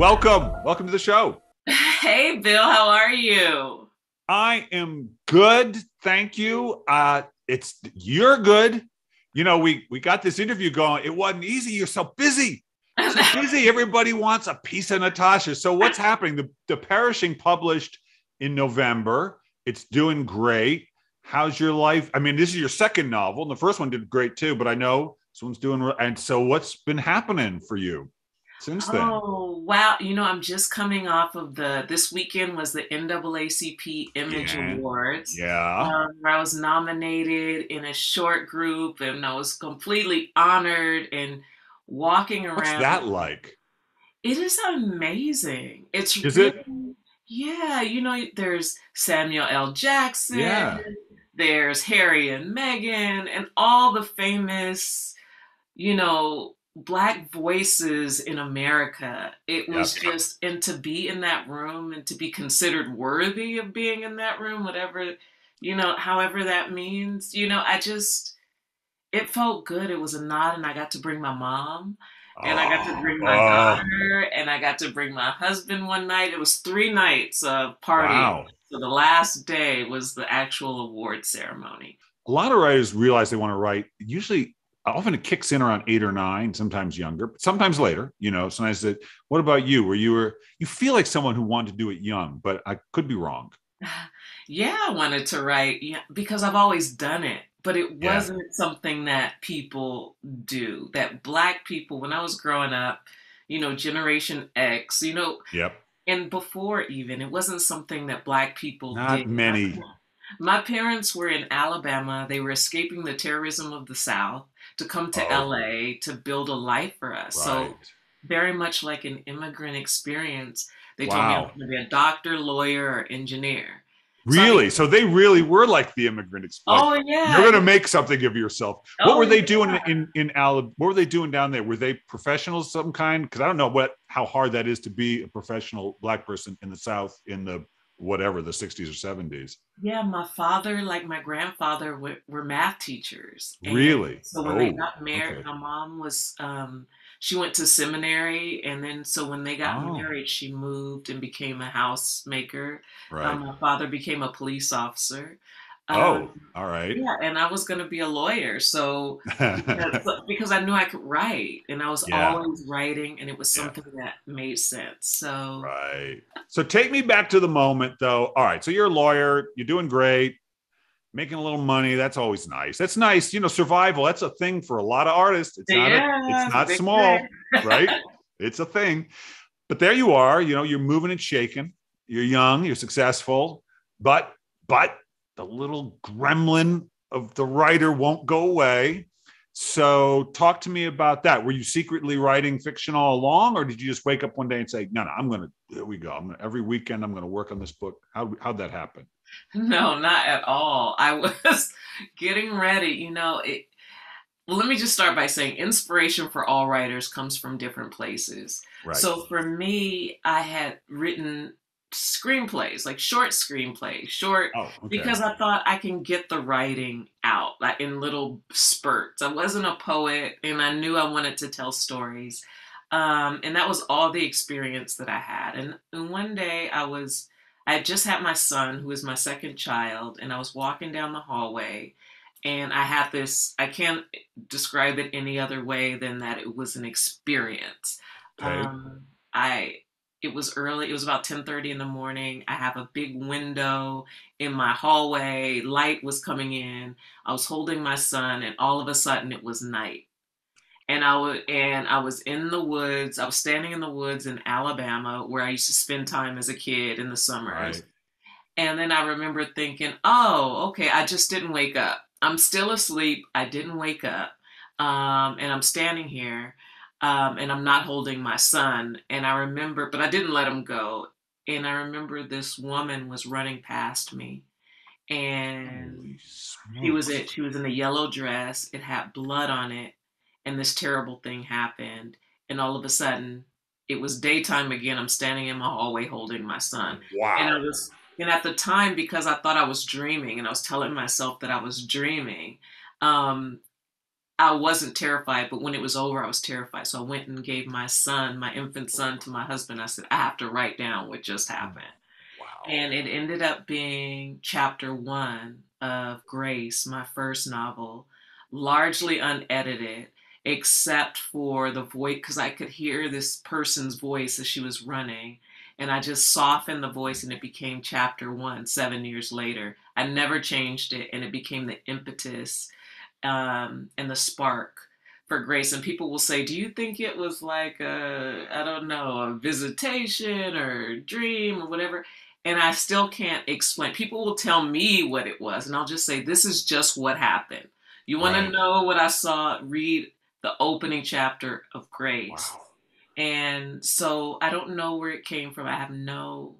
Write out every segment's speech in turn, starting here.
Welcome to the show. Hey, Bill, how are you? I am good, thank you. You're good. We got this interview going. It wasn't easy. You're so busy, so busy. Everybody wants a piece of Natasha. So what's happening? The Perishing published in November. It's doing great. How's your life? I mean, this is your second novel, and the first one did great too. But I know this one's doing. And so, what's been happening for you since then? Oh, wow. I'm just coming off of this weekend was the NAACP Image Yeah, Awards, yeah. where I was nominated in a short group and I was completely honored and walking What's around. that like? It is amazing. It's Is it? really, yeah, there's Samuel L. Jackson, Yeah. there's Harry and Meghan, and all the famous black voices in America. It was Yep. just, and to be in that room and to be considered worthy of being in that room, whatever, however that means, it felt good. It was a nod, and I got to bring my mom, and I got to Oh, bring my oh, daughter, and I got to bring my husband one night. It was 3 nights of partying. wow. So the last day was the actual award ceremony. A lot of writers realize they want to write. Usually, often it kicks in around 8 or 9, sometimes younger, but sometimes later. Sometimes that. What about you? You feel like someone who wanted to do it young, but I could be wrong. Yeah, I wanted to write, yeah, because I've always done it, but it Yeah. wasn't something that people do. That black people, when I was growing up, Generation X, Yep. and before even, it wasn't something that black people Not did. many. My parents were in Alabama. They were escaping the terrorism of the South to come to Oh, LA to build a life for us. So, right. very much like an immigrant experience, they told me I was Wow. going to be a doctor, lawyer, or engineer. So I Really? So they really were like the immigrant. Like oh you're yeah, going to make something of yourself. What oh were they doing yeah. in Alabama? What were they doing down there? Were they professionals of some kind? Because I don't know how hard that is to be a professional black person in the South in the whatever the 60s or 70s. Yeah, my father, like my grandfather, were math teachers. And Really? so when they Oh, got married, okay. my mom she went to seminary. And then so when they got Oh, married, she moved and became a housemaker. right. My father became a police officer. Um, Oh, all right. yeah, and I was going to be a lawyer. So because I knew I could write and I was Yeah, always writing and it was yeah. something that made sense. So, Right. So take me back to the moment though. All right. So you're a lawyer, you're doing great, making a little money. That's always nice. That's nice. Survival, that's a thing for a lot of artists. It's yeah, it's a not big thing. small, right? It's a thing. But there you are, you're moving and shaking. You're young, you're successful, but the little gremlin of the writer won't go away. So talk to me about that. Were you secretly writing fiction all along, or did you just wake up one day and say, "No, here we go. Every weekend I'm gonna work on this book." How'd that happen? No, not at all. I was getting ready. Well, let me just start by saying inspiration for all writers comes from different places. Right. So for me, I had written screenplays, like short screenplays, short, Oh, okay. because I thought I can get the writing out like in little spurts. I wasn't a poet and I knew I wanted to tell stories. And that was all the experience that I had. And one day I had just had my son, who is my second child, and I was walking down the hallway and I had this, I can't describe it any other way than that it was an experience. Okay. I it was early, it was about 10:30 in the morning. I have a big window in my hallway, light was coming in. I was holding my son and all of a sudden it was night. And I was in the woods. I was standing in the woods in Alabama where I used to spend time as a kid in the summers. Right. And then I remember thinking, oh, okay, I just didn't wake up. I'm still asleep. I didn't wake up. And I'm standing here, and I'm not holding my son. And I remember, but I didn't let him go. And I remember this woman was running past me, and Holy she was smokes. it. She was in a yellow dress. It had blood on it, and this terrible thing happened. And all of a sudden, it was daytime again. I'm standing in my hallway holding my son, and I Wow. was. And at the time, because I thought I was dreaming, and I was telling myself that I was dreaming, um, I wasn't terrified, but when it was over, I was terrified. So I went and gave my son, my infant son, to my husband. I said, I have to write down what just happened. Wow. And it ended up being chapter one of Grace, my first novel, largely unedited, except for the voice, because I could hear this person's voice as she was running. And I just softened the voice and it became chapter one 7 years later. I never changed it, and it became the impetus and the spark for Grace. And people will say, do you think it was like I don't know, a visitation or a dream or whatever? And I still can't explain. People will tell me what it was, and I'll just say, this is just what happened. You want to Right. know what I saw? Read the opening chapter of Grace. Wow. And so I don't know where it came from. I have no,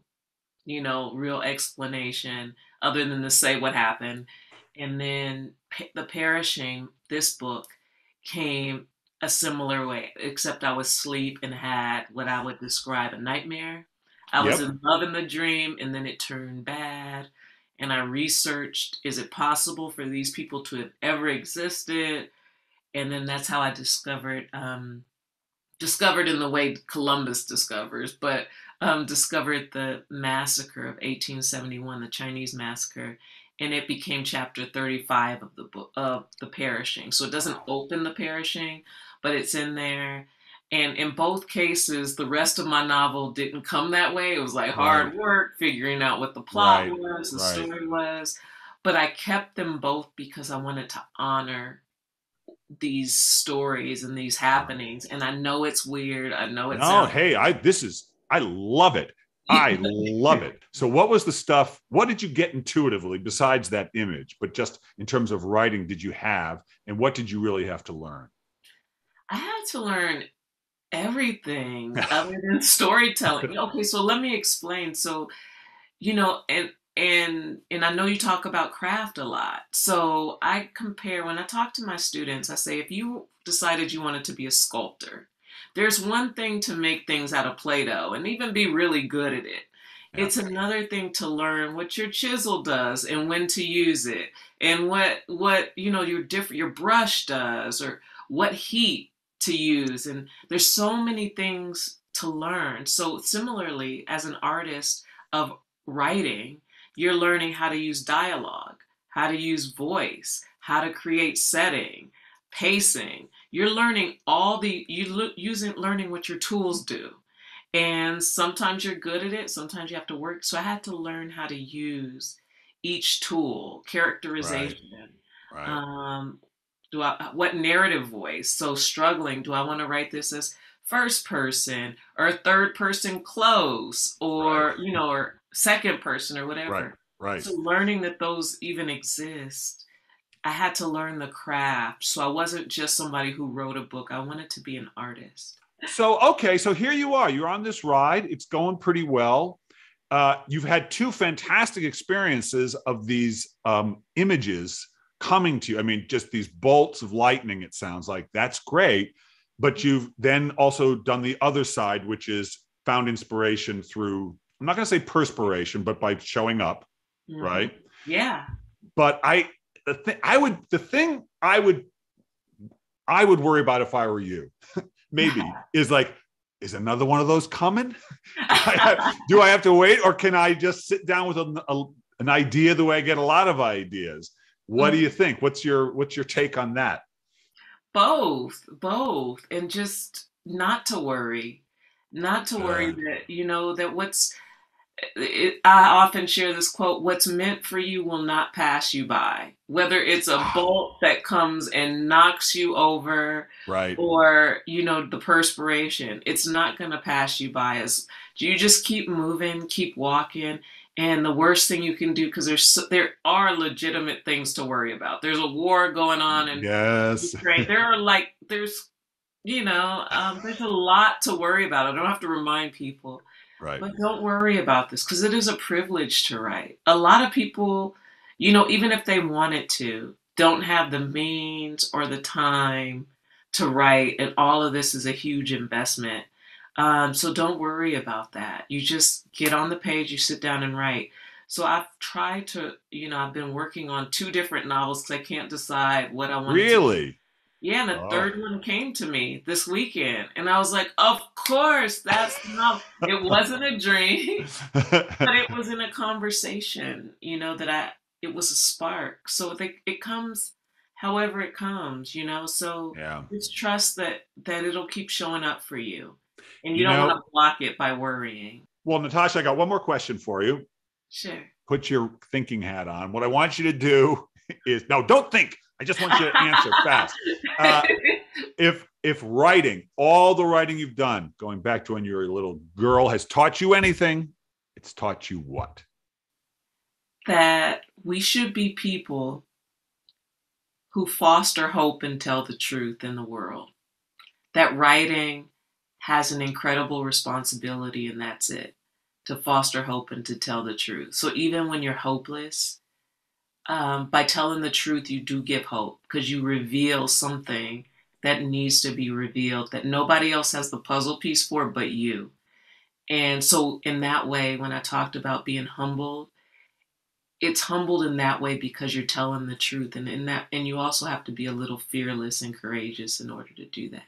real explanation other than to say what happened. And then The Perishing, this book, came a similar way, except I was asleep and had what I would describe a nightmare. I was Yep. in love in the dream, and then it turned bad. And I researched, is it possible for these people to have ever existed? And then that's how I discovered in the way Columbus discovers, but discovered the massacre of 1871, the Chinese massacre, and it became chapter 35 of the book of The Perishing. So it doesn't Wow. open The Perishing, but it's in there. And in both cases, the rest of my novel didn't come that way. It was like Right. hard work figuring out what the plot Right. was, the Right. story was. But I kept them both because I wanted to honor these stories and these happenings. And I know it's weird. I know it No, sounds. hey, I love it. I love it. So what was the stuff? What did you get intuitively besides that image, but just in terms of writing did you have, and what did you really have to learn? I had to learn everything other than storytelling. Okay, so let me explain. So, and I know you talk about craft a lot. So I compare when I talk to my students, I say if you decided you wanted to be a sculptor, there's one thing to make things out of Play-Doh and even be really good at it. Yeah. It's another thing to learn what your chisel does and when to use it, and what your brush does, or what heat to use. And there's so many things to learn. So similarly, as an artist of writing, you're learning how to use dialogue, how to use voice, how to create setting, pacing. You're learning learning what your tools do. And sometimes you're good at it, sometimes you have to work. So I had to learn how to use each tool, Right. characterization. Right. Um, what narrative voice? So struggling, do I want to write this as first person or third person close, Right. or or second person or Right. whatever. Right. So learning that those even exist, I had to learn the craft. So I wasn't just somebody who wrote a book. I wanted to be an artist. So, okay, so here you are. You're on this ride. It's going pretty well. You've had two fantastic experiences of these images coming to you. I mean, just these bolts of lightning, it sounds like. That's great. But you've then also done the other side, which is found inspiration through, I'm not going to say perspiration, but by showing up, Hmm. right? Yeah. But the thing I would worry about if I were you, maybe, is like, is another one of those coming? Do I have to wait, or can I just sit down with an idea the way I get a lot of ideas? What do you think? What's your take on that? Both, and just not to worry Good. that that I often share this quote: "What's meant for you will not pass you by." Whether it's a bolt that comes and knocks you over, Right. or the perspiration, it's not going to pass you by. As you just keep moving, keep walking. And the worst thing you can do, because there are legitimate things to worry about. There's a war going on in Yes. Ukraine. There's a lot to worry about. I don't have to remind people, Right. but don't worry about this because it is a privilege to write. A lot of people, even if they wanted to, don't have the means or the time to write, and all of this is a huge investment. So don't worry about that. You just get on the page, you sit down and write. So I've tried to, I've been working on two different novels because I can't decide what I wanted to. Really? Yeah, and the Oh, third one came to me this weekend. And I was like, of course, that's enough. It wasn't a dream, but it was in a conversation, it was a spark. So it comes however it comes, so yeah. just trust that it'll keep showing up for you. And you You don't want know, to block it by worrying. well, Natasha, I got one more question for you. Sure. Put your thinking hat on. What I want you to do is no, don't think. I just want you to answer fast. Uh, if writing, all the writing you've done, going back to when you were a little girl, has taught you anything, it's taught you what? That we should be people who foster hope and tell the truth in the world. That writing has an incredible responsibility, and that's it, to foster hope and to tell the truth. So even when you're hopeless, by telling the truth, you do give hope because you reveal something that needs to be revealed that nobody else has the puzzle piece for but you. And so, in that way, when I talked about being humbled, it's humbled in that way because you're telling the truth, and in that, and you also have to be a little fearless and courageous in order to do that.